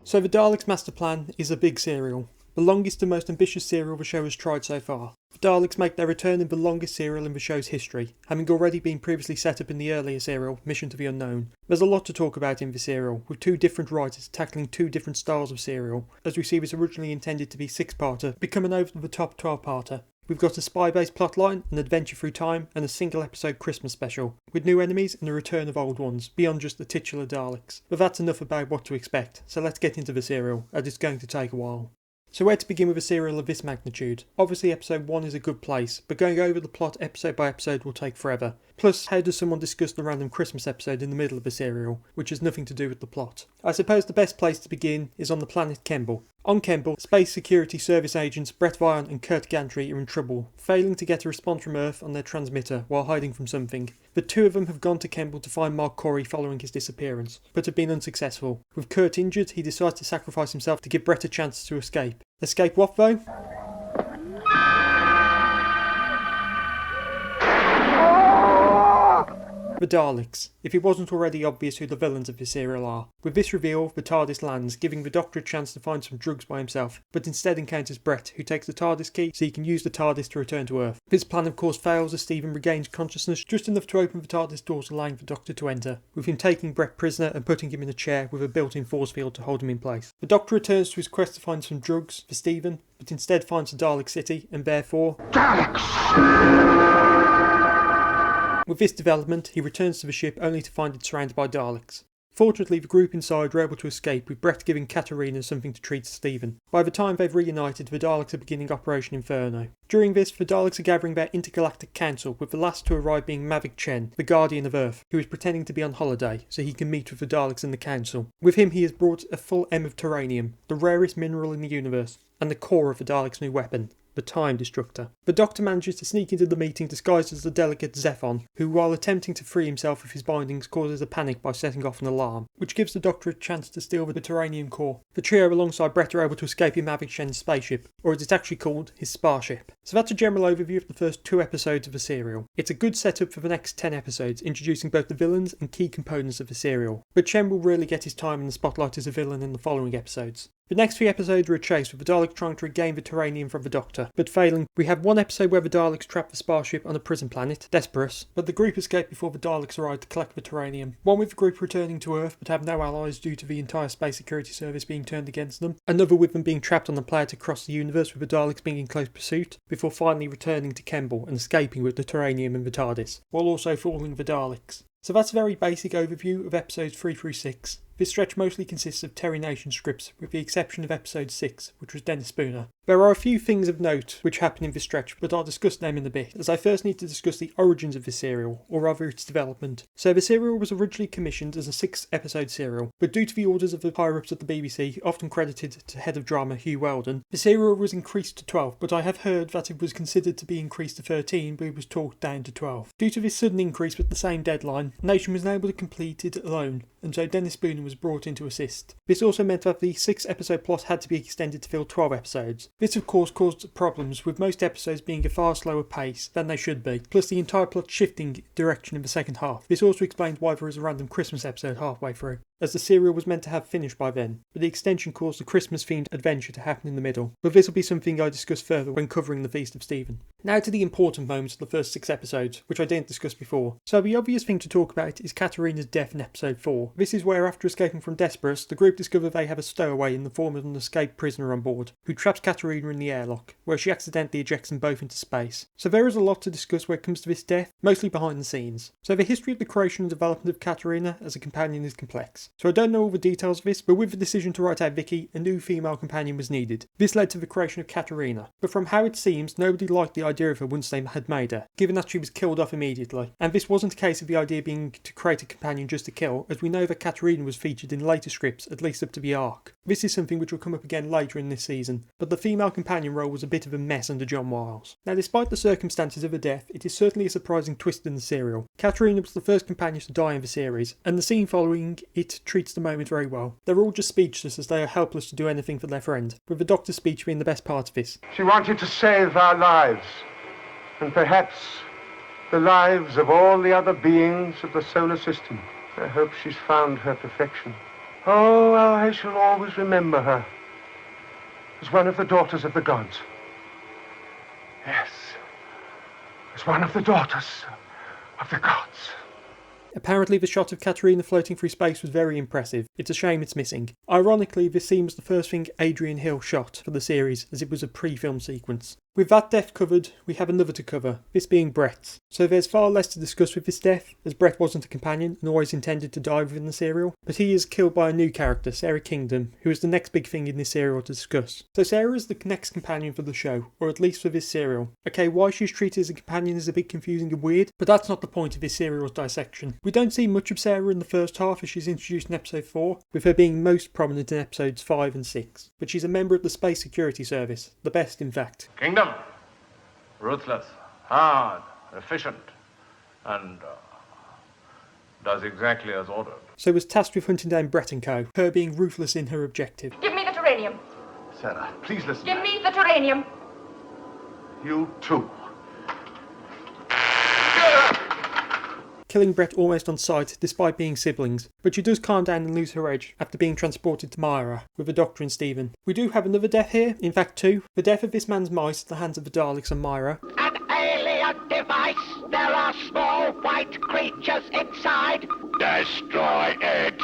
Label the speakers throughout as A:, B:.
A: So the Daleks Masterplan is a big serial, the longest and most ambitious serial the show has tried so far. The Daleks make their return in the longest serial in the show's history, having already been previously set up in the earlier serial, Mission to the Unknown. There's a lot to talk about in the serial, with two different writers tackling two different styles of serial, as we see this originally intended to be 6-parter become an over-the-top 12-parter. We've got a spy-based plotline, an adventure through time, and a single-episode Christmas special, with new enemies and the return of old ones, beyond just the titular Daleks. But that's enough about what to expect, so let's get into the serial, as it's going to take a while. So where to begin with a serial of this magnitude? Obviously episode 1 is a good place, but going over the plot episode by episode will take forever. Plus, how does someone discuss the random Christmas episode in the middle of a serial, which has nothing to do with the plot? I suppose the best place to begin is on the planet Kemble. On Kemble, Space Security Service agents Brett Vion and Kurt Gantry are in trouble, failing to get a response from Earth on their transmitter while hiding from something. The two of them have gone to Kemble to find Mark Corey following his disappearance, but have been unsuccessful. With Kurt injured, he decides to sacrifice himself to give Brett a chance to escape. Escape what though? The Daleks, if it wasn't already obvious who the villains of this serial are. With this reveal, the TARDIS lands, giving the Doctor a chance to find some drugs by himself, but instead encounters Brett, who takes the TARDIS key so he can use the TARDIS to return to Earth. This plan of course fails as Stephen regains consciousness just enough to open the TARDIS doors allowing the Doctor to enter, with him taking Brett prisoner and putting him in a chair with a built-in force field to hold him in place. The Doctor returns to his quest to find some drugs for Stephen, but instead finds the Dalek city and therefore Daleks! With this development, he returns to the ship only to find it surrounded by Daleks. Fortunately, the group inside are able to escape, with Brett giving Katerina something to treat Stephen. By the time they've reunited, the Daleks are beginning Operation Inferno. During this, the Daleks are gathering their intergalactic council, with the last to arrive being Mavic Chen, the Guardian of Earth, who is pretending to be on holiday, so he can meet with the Daleks and the council. With him he has brought a full M of Terranium, the rarest mineral in the universe, and the core of the Daleks' new weapon, the Time Destructor. The Doctor manages to sneak into the meeting disguised as the delegate Zephon, who while attempting to free himself of his bindings causes a panic by setting off an alarm, which gives the Doctor a chance to steal the Terranium core. The trio alongside Brett are able to escape in Mavic Shen's spaceship, or as it's actually called, his Sparship. So that's a general overview of the first 2 episodes of the serial. It's a good setup for the next 10 episodes, introducing both the villains and key components of the serial, but Chen will really get his time in the spotlight as a villain in the following episodes. The next 3 episodes are a chase with the Daleks trying to regain the Terranium from the Doctor, but failing. We have one episode where the Daleks trap the Sparship on a prison planet, Desperus, but the group escape before the Daleks arrive to collect the Terranium. One with the group returning to Earth but have no allies due to the entire Space Security Service being turned against them. Another with them being trapped on the planet across the universe with the Daleks being in close pursuit, before finally returning to Kemble and escaping with the Terranium and the TARDIS, while also fooling the Daleks. So that's a very basic overview of episodes 3 through 6. This stretch mostly consists of Terry Nation scripts, with the exception of episode 6, which was Dennis Spooner. There are a few things of note which happen in this stretch, but I'll discuss them in a bit, as I first need to discuss the origins of this serial, or rather its development. So the serial was originally commissioned as a 6-episode serial, but due to the orders of the higher-ups at the BBC, often credited to head of drama Hugh Weldon, the serial was increased to 12, but I have heard that it was considered to be increased to 13, but it was talked down to 12. Due to this sudden increase with the same deadline, Nation was unable to complete it alone, and so Dennis Spooner was brought in to assist. This also meant that the 6-episode plot had to be extended to fill 12 episodes. This of course caused problems, with most episodes being a far slower pace than they should be, plus the entire plot shifting direction in the second half. This also explains why there is a random Christmas episode halfway through, as the serial was meant to have finished by then, but the extension caused a Christmas-themed adventure to happen in the middle. But this will be something I discuss further when covering the Feast of Stephen. Now to the important moments of the first 6 episodes, which I didn't discuss before. So the obvious thing to talk about is Katerina's death in episode 4. This is where, after escaping from Desperus, the group discover they have a stowaway in the form of an escaped prisoner on board, who traps Katerina in the airlock, where she accidentally ejects them both into space. So there is a lot to discuss when it comes to this death, mostly behind the scenes. So the history of the creation and development of Katerina as a companion is complex. So I don't know all the details of this, but with the decision to write out Vicky, a new female companion was needed. This led to the creation of Katerina, but from how it seems, nobody liked the idea of her once they had made her, given that she was killed off immediately. And this wasn't a case of the idea being to create a companion just to kill, as we know that Katerina was featured in later scripts, at least up to the arc. This is something which will come up again later in this season, but the female companion role was a bit of a mess under John Wiles. Now, despite the circumstances of her death, it is certainly a surprising twist in the serial. Katerina was the first companion to die in the series, and the scene following it treats the moment very well. They're all just speechless as they are helpless to do anything for their friend, with the Doctor's speech being the best part of this.
B: She wanted to save our lives, and perhaps the lives of all the other beings of the solar system. I hope she's found her perfection. Oh, I shall always remember her as one of the daughters of the gods. Yes, as one of the daughters of the gods.
A: Apparently the shot of Katerina floating through space was very impressive. It's a shame it's missing. Ironically, this scene was the first thing Adrian Hill shot for the series, as it was a pre-film sequence. With that death covered, we have another to cover, this being Brett's. So there's far less to discuss with this death, as Brett wasn't a companion and always intended to die within the serial, but he is killed by a new character, Sarah Kingdom, who is the next big thing in this serial to discuss. So Sarah is the next companion for the show, or at least for this serial. Okay, why she's treated as a companion is a bit confusing and weird, but that's not the point of this serial's dissection. We don't see much of Sarah in the first half as she's introduced in episode 4, with her being most prominent in episodes 5 and 6, but she's a member of the Space Security Service, the best in fact.
C: Kingdom. Ruthless, hard, efficient, and does exactly as ordered.
A: So was tasked with hunting down Brett and Co., her being ruthless in her objective.
D: Give me the terranium.
B: Sarah, please listen.
D: Give me the terranium.
B: You too.
A: Killing Brett almost on sight despite being siblings, but she does calm down and lose her edge after being transported to Myra with the Doctor and Stephen. We do have another death here, in fact 2. The death of this man's mice at the hands of the Daleks and Myra.
E: An alien device. There are small white creatures inside. Destroy it.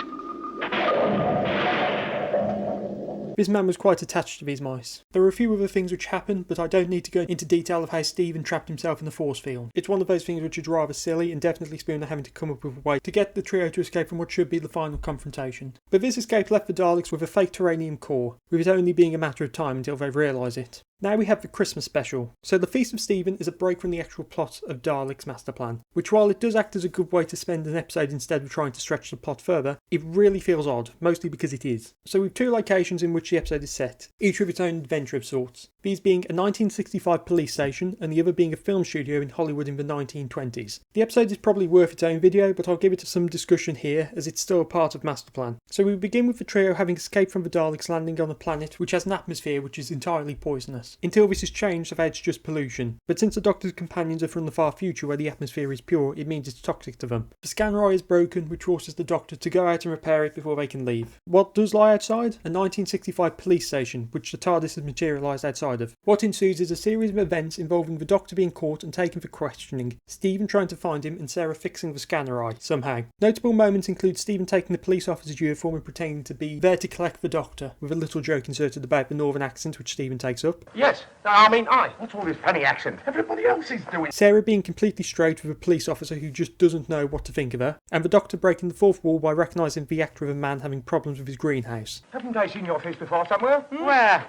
A: This man was quite attached to these mice. There are a few other things which happened, but I don't need to go into detail of how Stephen trapped himself in the force field. It's one of those things which is rather silly, and definitely Spooner having to come up with a way to get the trio to escape from what should be the final confrontation. But this escape left the Daleks with a fake Terranium core, with it only being a matter of time until they realise it. Now we have the Christmas special. So the Feast of Stephen is a break from the actual plot of Daleks Masterplan, which while it does act as a good way to spend an episode instead of trying to stretch the plot further, it really feels odd, mostly because it is. So we've 2 locations in which the episode is set, each with its own adventure of sorts. These being a 1965 police station and the other being a film studio in Hollywood in the 1920s. The episode is probably worth its own video, but I'll give it some discussion here as it's still a part of Masterplan. So we begin with the trio having escaped from the Daleks landing on a planet which has an atmosphere which is entirely poisonous. Until this is changed so that it's just pollution. But since the Doctor's companions are from the far future where the atmosphere is pure, it means it's toxic to them. The scanner eye is broken, which forces the Doctor to go out and repair it before they can leave. What does lie outside? A 1965 police station, which the TARDIS has materialised outside of. What ensues is a series of events involving the Doctor being caught and taken for questioning, Stephen trying to find him and Sarah fixing the scanner eye, somehow. Notable moments include Stephen taking the police officer's uniform and pretending to be there to collect the Doctor, with a little joke inserted about the northern accent which Stephen takes up.
B: Yes, I. What's all this funny accent? Everybody else is doing.
A: Sarah being completely straight with a police officer who just doesn't know what to think of her, and the Doctor breaking the fourth wall by recognising the actor of a man having problems with his greenhouse.
B: Haven't I seen your face before somewhere? Where?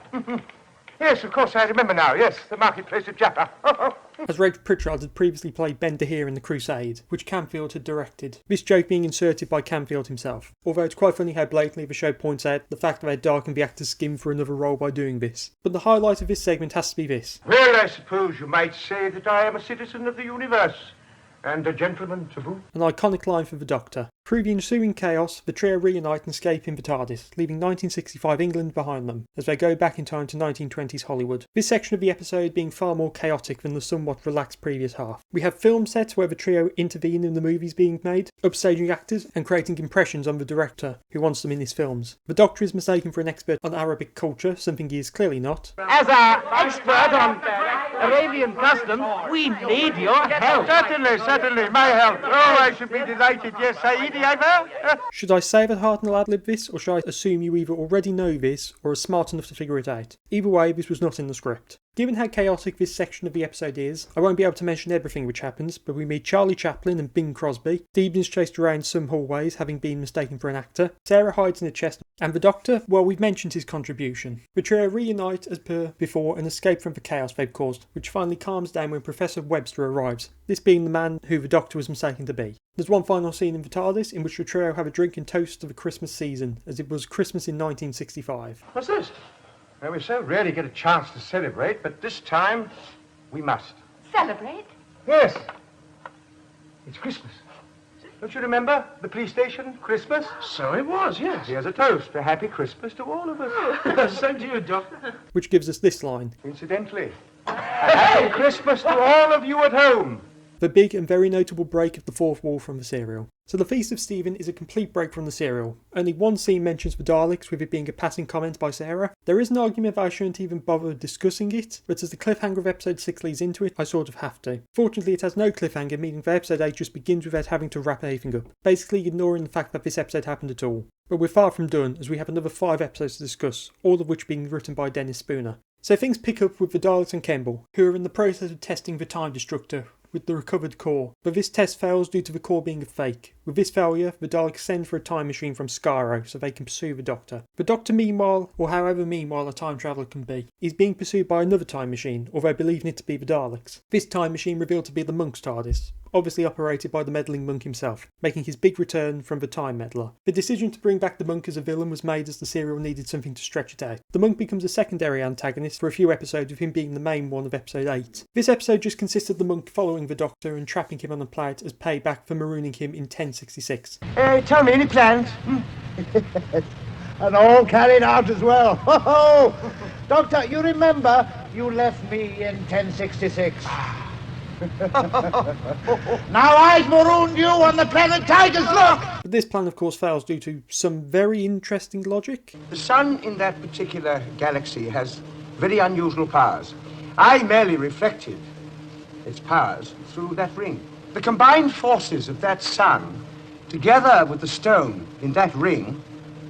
B: Yes, of course, I remember now. Yes, the marketplace at Jaffa.
A: As Reg Pritchard had previously played Ben DeHere in The Crusade, which Camfield had directed, this joke being inserted by Camfield himself. Although it's quite funny how blatantly the show points out the fact that they darkened the actor's skin for another role by doing this. But the highlight of this segment has to be this.
B: Well, I suppose you might say that I am a citizen of the universe, and a gentleman to boot.
A: An iconic line for the Doctor. Through the ensuing chaos, the trio reunite and escape in the TARDIS, leaving 1965 England behind them, as they go back in time to 1920s Hollywood. This section of the episode being far more chaotic than the somewhat relaxed previous half. We have film sets where the trio intervene in the movies being made, upstaging actors, and creating impressions on the director, who wants them in his films. The Doctor is mistaken for an expert on Arabic culture, something he is clearly not.
F: As an expert on Arabian customs, we need your help.
B: Certainly, my help. Oh, I should be delighted. Yes, Saeed.
A: Should I say that Hartnell ad-lib this, or should I assume you either already know this, or are smart enough to figure it out? Either way, this was not in the script. Given how chaotic this section of the episode is, I won't be able to mention everything which happens, but we meet Charlie Chaplin and Bing Crosby. Stephen is chased around some hallways, having been mistaken for an actor. Sarah hides in a chest, and the Doctor, well, we've mentioned his contribution. The trio reunite as per before and escape from the chaos they've caused, which finally calms down when Professor Webster arrives, this being the man who the Doctor was mistaken to be. There's one final scene in the TARDIS in which the trio have a drink and toast to the Christmas season, as it was Christmas in 1965.
B: What's this? Well, we so rarely get a chance to celebrate, but this time we must.
D: Celebrate?
B: Yes. It's Christmas. Don't you remember the police station, Christmas?
F: So it was, yes.
B: Here's a toast. A happy Christmas to all of us.
F: Same to you, Doctor.
A: Which gives us this line.
B: Incidentally, a happy Christmas to all of you at home.
A: the big and very notable break of the fourth wall from the serial. So the Feast of Stephen is a complete break from the serial. Only one scene mentions the Daleks, with it being a passing comment by Sarah. There is an argument that I shouldn't even bother discussing it, but as the cliffhanger of episode 6 leads into it, I sort of have to. Fortunately, it has no cliffhanger, meaning that episode 8 just begins without having to wrap anything up, basically ignoring the fact that this episode happened at all. But we're far from done, as we have another 5 episodes to discuss, all of which being written by Dennis Spooner. So things pick up with the Daleks and Kemble, who are in the process of testing the Time Destructor with the recovered core, but this test fails due to the core being a fake. With this failure, the Daleks send for a time machine from Skaro so they can pursue the Doctor. The Doctor meanwhile, or however meanwhile a time traveller can be, is being pursued by another time machine, although believing it to be the Daleks. This time machine revealed to be the Monk's TARDIS, obviously operated by the meddling monk himself, making his big return from the Time Meddler. The decision to bring back the monk as a villain was made as the serial needed something to stretch it out. The monk becomes a secondary antagonist for a few episodes, with him being the main one of episode 8. This episode just consists of the monk following the Doctor and trapping him on a planet as payback for marooning him in 1066.
B: Tell me, any plans?
G: And all carried out as well. Ho ho! Doctor, you remember you left me in 1066. Now I've marooned you on the planet Tigers, look!
A: But this plan of course fails due to some very interesting logic.
B: The sun in that particular galaxy has very unusual powers. I merely reflected its powers through that ring. The combined forces of that sun, together with the stone in that ring,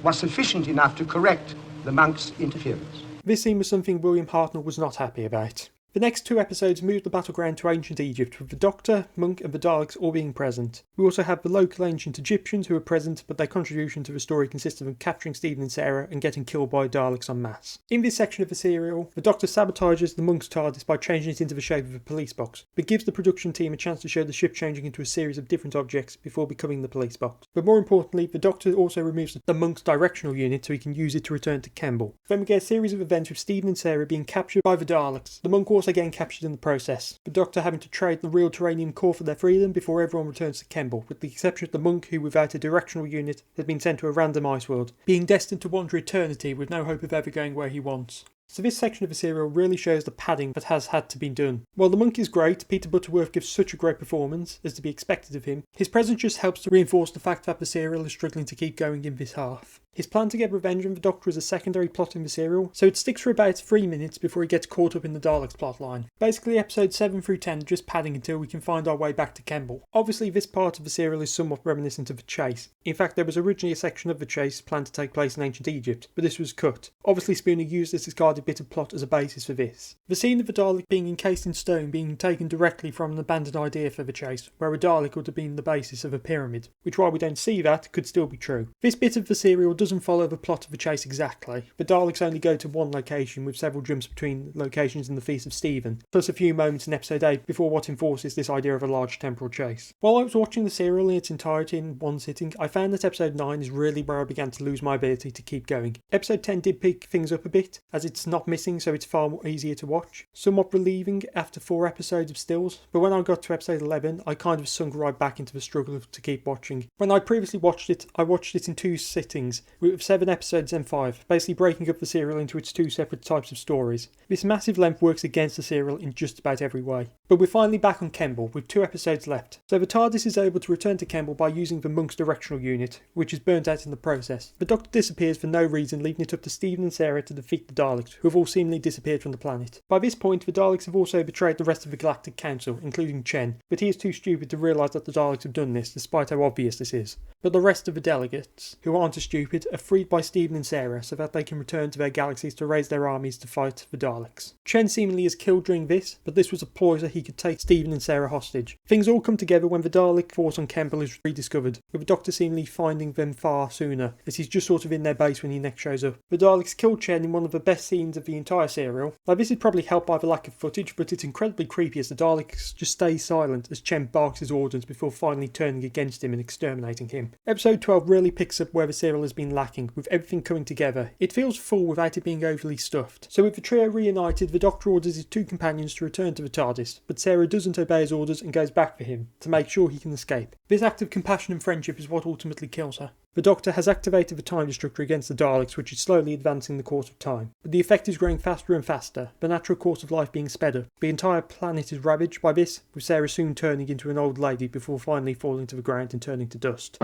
B: was sufficient enough to correct the monk's interference.
A: This scene was something William Hartnell was not happy about. The next 2 episodes move the battleground to ancient Egypt, with the Doctor, Monk and the Daleks all being present. We also have the local ancient Egyptians who are present, but their contribution to the story consists of them capturing Stephen and Sarah and getting killed by Daleks en masse. In this section of the serial, the Doctor sabotages the Monk's TARDIS by changing it into the shape of a police box, but gives the production team a chance to show the ship changing into a series of different objects before becoming the police box. But more importantly, the Doctor also removes the Monk's directional unit so he can use it to return to Kemble. Then we get a series of events with Stephen and Sarah being captured by the Daleks, the Monk also getting captured in the process, the Doctor having to trade the real Terranium core for their freedom before everyone returns to Kemble, with the exception of the Monk who, without a directional unit, has been sent to a random ice world, being destined to wander eternity with no hope of ever going where he wants. So this section of the serial really shows the padding that has had to be done. While the Monk is great, Peter Butterworth gives such a great performance, as to be expected of him, his presence just helps to reinforce the fact that the serial is struggling to keep going in this half. His plan to get revenge on the Doctor is a secondary plot in the serial, so it sticks for about 3 minutes before he gets caught up in the Daleks plotline. Basically episodes 7 through 10 are just padding until we can find our way back to Kemble. Obviously this part of the serial is somewhat reminiscent of The Chase. In fact there was originally a section of The Chase planned to take place in ancient Egypt, but this was cut. Obviously Spooner used this discarded bit of plot as a basis for this. The scene of the Dalek being encased in stone being taken directly from an abandoned idea for The Chase, where a Dalek would have been the basis of a pyramid, which while we don't see that, could still be true. This bit of the serial doesn't follow the plot of The Chase exactly. The Daleks only go to one location with several jumps between locations in the Feast of Stephen, plus a few moments in episode 8 before what enforces this idea of a large temporal chase. While I was watching the serial in its entirety in one sitting, I found that episode 9 is really where I began to lose my ability to keep going. Episode 10 did pick things up a bit, as it's not missing so it's far more easier to watch. Somewhat relieving after 4 episodes of stills, but when I got to episode 11 I kind of sunk right back into the struggle to keep watching. When I previously watched it, I watched it in 2 sittings, with 7 episodes and 5, basically breaking up the serial into its 2 separate types of stories. This massive length works against the serial in just about every way. But we're finally back on Kemble, with 2 episodes left. So the TARDIS is able to return to Kemble by using the Monk's directional unit, which is burnt out in the process. The Doctor disappears for no reason, leaving it up to Stephen and Sarah to defeat the Daleks, who have all seemingly disappeared from the planet. By this point, the Daleks have also betrayed the rest of the Galactic Council, including Chen, but he is too stupid to realise that the Daleks have done this, despite how obvious this is. But the rest of the delegates, who aren't as stupid, are freed by Stephen and Sarah so that they can return to their galaxies to raise their armies to fight the Daleks. Chen seemingly is killed during this, but this was a ploy so he could take Stephen and Sarah hostage. Things all come together when the Dalek force on Kemble is rediscovered, with the Doctor seemingly finding them far sooner, as he's just sort of in their base when he next shows up. The Daleks kill Chen in one of the best scenes of the entire serial. Now this is probably helped by the lack of footage, but it's incredibly creepy as the Daleks just stay silent as Chen barks his orders before finally turning against him and exterminating him. Episode 12 really picks up where the serial has been lacking, with everything coming together. It feels full without it being overly stuffed. So with the trio reunited, the Doctor orders his 2 companions to return to the TARDIS, but Sarah doesn't obey his orders and goes back for him to make sure he can escape. This act of compassion and friendship is what ultimately kills her. The Doctor has activated the time destructor against the Daleks, which is slowly advancing the course of time. But the effect is growing faster and faster, the natural course of life being sped up. The entire planet is ravaged by this, with Sarah soon turning into an old lady before finally falling to the ground and turning to dust.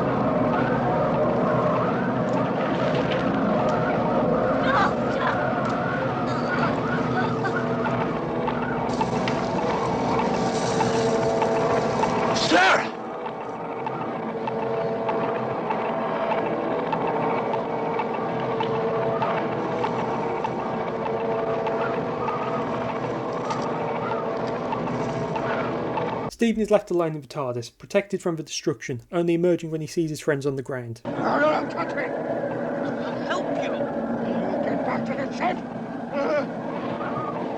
E: Sarah!
A: Stephen is left alone in the TARDIS, protected from the destruction, only emerging when he sees his friends on the ground.
G: No, don't touch me! I'll help you! Get back to the ship!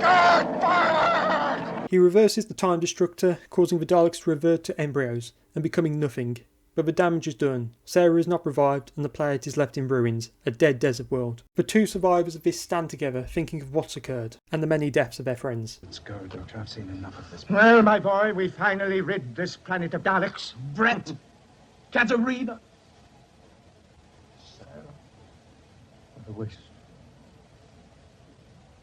G: Get back!
A: He reverses the time destructor, causing the Daleks to revert to embryos and becoming nothing. But the damage is done. Sarah is not revived and the planet is left in ruins, a dead desert world. The two survivors of this stand together, thinking of what's occurred and the many deaths of their friends.
H: Let's go, Doctor. I've seen enough of this.
G: Well, my boy, we finally rid this planet of Daleks.
F: Brent! Katerina!
H: Sarah. What a waste.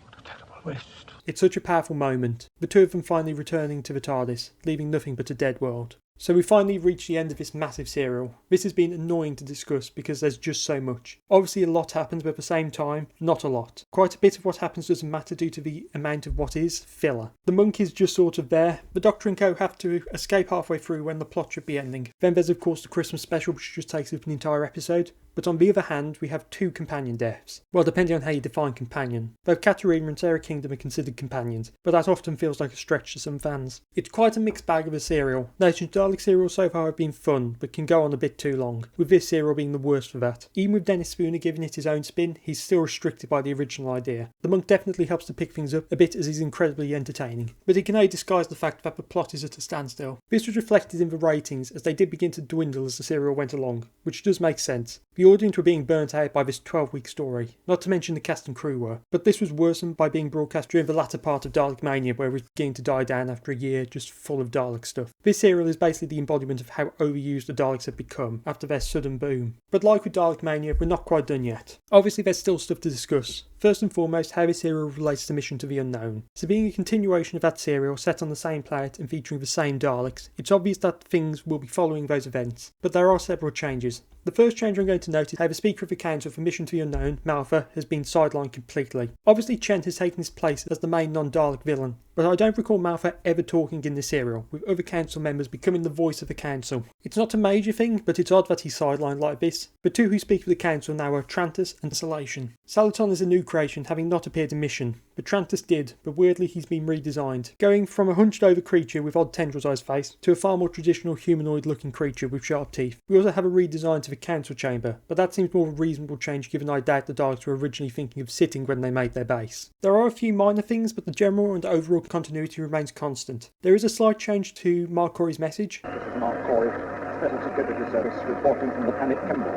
H: What a terrible waste.
A: It's such a powerful moment, the two of them finally returning to the TARDIS, leaving nothing but a dead world. So we finally reach the end of this massive serial. This has been annoying to discuss because there's just so much. Obviously a lot happens, but at the same time, not a lot. Quite a bit of what happens doesn't matter due to the amount of what is filler. The monk is just sort of there. The Doctor and co have to escape halfway through when the plot should be ending. Then there's of course the Christmas special, which just takes up an entire episode. But on the other hand, we have two companion deaths. Well, depending on how you define companion. Both Katerina and Sarah Kingdom are considered companions, but that often feels like a stretch to some fans. It's quite a mixed bag of a serial. Nation's Dalek serials so far have been fun, but can go on a bit too long, with this serial being the worst for that. Even with Dennis Spooner giving it his own spin, he's still restricted by the original idea. The monk definitely helps to pick things up a bit as he's incredibly entertaining, but it can only disguise the fact that the plot is at a standstill. This was reflected in the ratings as they did begin to dwindle as the serial went along, which does make sense. The audience were being burnt out by this 12-week story, not to mention the cast and crew were, but this was worsened by being broadcast during the latter part of Dalek Mania, where it was beginning to die down after a year just full of Dalek stuff. This serial is basically the embodiment of how overused the Daleks have become after their sudden boom. But like with Dalek Mania, we're not quite done yet. Obviously there's still stuff to discuss. First and foremost, how this serial relates to Mission to the Unknown. So being a continuation of that serial set on the same planet and featuring the same Daleks, it's obvious that things will be following those events, but there are several changes. The first change I'm going to note is how the Speaker of the Council for Mission to the Unknown, Malfa, has been sidelined completely. Obviously Chen has taken his place as the main non-Dalek villain, but I don't recall Malfa ever talking in the serial, with other council members becoming the voice of the council. It's not a major thing, but it's odd that he's sidelined like this. The two who speak for the council now are Trantis and Salation. Salaton is a new creation, having not appeared in Mission, but Trantis did, but weirdly he's been redesigned, going from a hunched over creature with odd tendrils on his face to a far more traditional humanoid looking creature with sharp teeth. We also have a redesign to the council chamber, but that seems more of a reasonable change given I doubt the Daleks were originally thinking of sitting when they made their base. There are a few minor things, but the general and overall continuity remains constant. There is a slight change to Mark Corey's message.
I: This is Mark Corey, Special Security Service, reporting from the planet Kemble.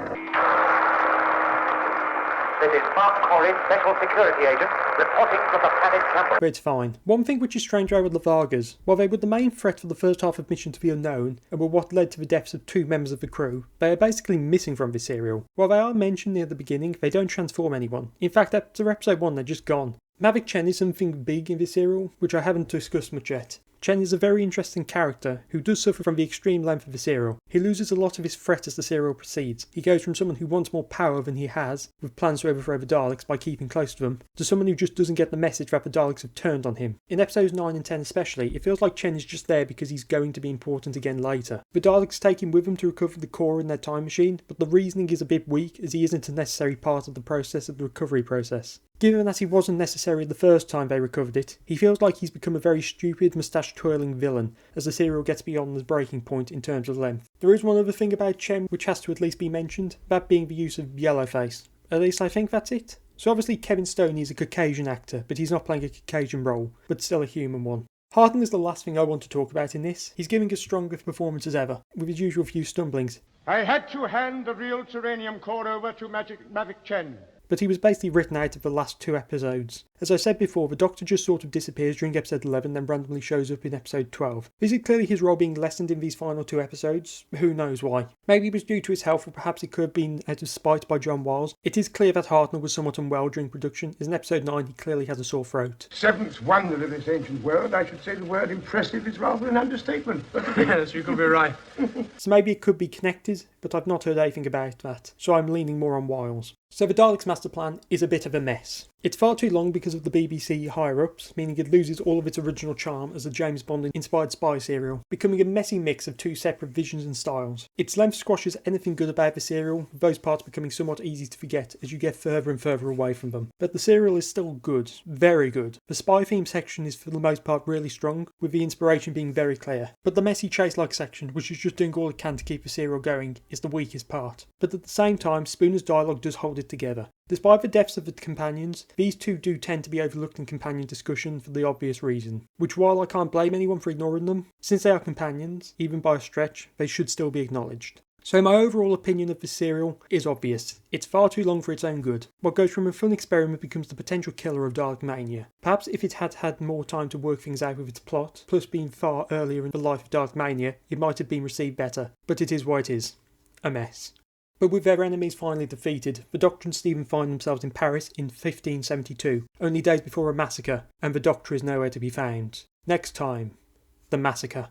E: This is Mark Corey, Special Security Agent, reporting from the planet Campbell.
A: But it's fine. One thing which is strange about the Vargas, while they were the main threat for the first half of Mission to the Unknown, and were what led to the deaths of two members of the crew, they are basically missing from this serial. While they are mentioned near the beginning, they don't transform anyone. In fact, after episode 1 they're just gone. Mavic Chen is something big in this serial, which I haven't discussed much yet. Chen is a very interesting character who does suffer from the extreme length of the serial. He loses a lot of his threat as the serial proceeds. He goes from someone who wants more power than he has, with plans to overthrow the Daleks by keeping close to them, to someone who just doesn't get the message that the Daleks have turned on him. In episodes 9 and 10 especially, it feels like Chen is just there because he's going to be important again later. The Daleks take him with them to recover the core in their time machine, but the reasoning is a bit weak as he isn't a necessary part of the process of the recovery process. Given that he wasn't necessary the first time they recovered it, he feels like he's become a very stupid, moustache-twirling villain as the serial gets beyond the breaking point in terms of length. There is one other thing about Chen which has to at least be mentioned, that being the use of yellowface. At least I think that's it. So obviously Kevin Stoney is a Caucasian actor, but he's not playing a Caucasian role, but still a human one. Harden is the last thing I want to talk about in this. He's giving a stronger performance as ever, with his usual few stumblings.
B: I had to hand the real Terranium core over to Mavic Chen.
A: but he was basically written out of the last 2 episodes. As I said before, the Doctor just sort of disappears during episode 11 then randomly shows up in episode 12. Is it clearly his role being lessened in these final 2 episodes? Who knows why. Maybe it was due to his health, or perhaps it could have been out of spite by John Wiles. It is clear that Hartnell was somewhat unwell during production, as in episode 9 he clearly has a sore throat.
B: Seventh wonder of this ancient world, I should say the word impressive is rather an understatement.
C: Yes, you could be right.
A: So maybe it could be connected, but I've not heard anything about that, so I'm leaning more on Wiles. So the Daleks Masterplan is a bit of a mess. It's far too long because of the BBC higher-ups, meaning it loses all of its original charm as a James Bond-inspired spy serial, becoming a messy mix of 2 separate visions and styles. Its length squashes anything good about the serial, with those parts becoming somewhat easy to forget as you get further and further away from them. But the serial is still good, very good. The spy theme section is for the most part really strong, with the inspiration being very clear. But the messy chase-like section, which is just doing all it can to keep the serial going, is the weakest part. But at the same time, Spooner's dialogue does hold it together. Despite the deaths of the companions, these 2 do tend to be overlooked in companion discussion for the obvious reason, which while I can't blame anyone for ignoring them, since they are companions, even by a stretch, they should still be acknowledged. So my overall opinion of this serial is obvious. It's far too long for its own good. What goes from a fun experiment becomes the potential killer of Dalek Mania. Perhaps if it had had more time to work things out with its plot, plus being far earlier in the life of Dalek Mania, it might have been received better. But it is what it is. A mess. But with their enemies finally defeated, the Doctor and Stephen find themselves in Paris in 1572, only days before a massacre, and the Doctor is nowhere to be found. Next time, the massacre.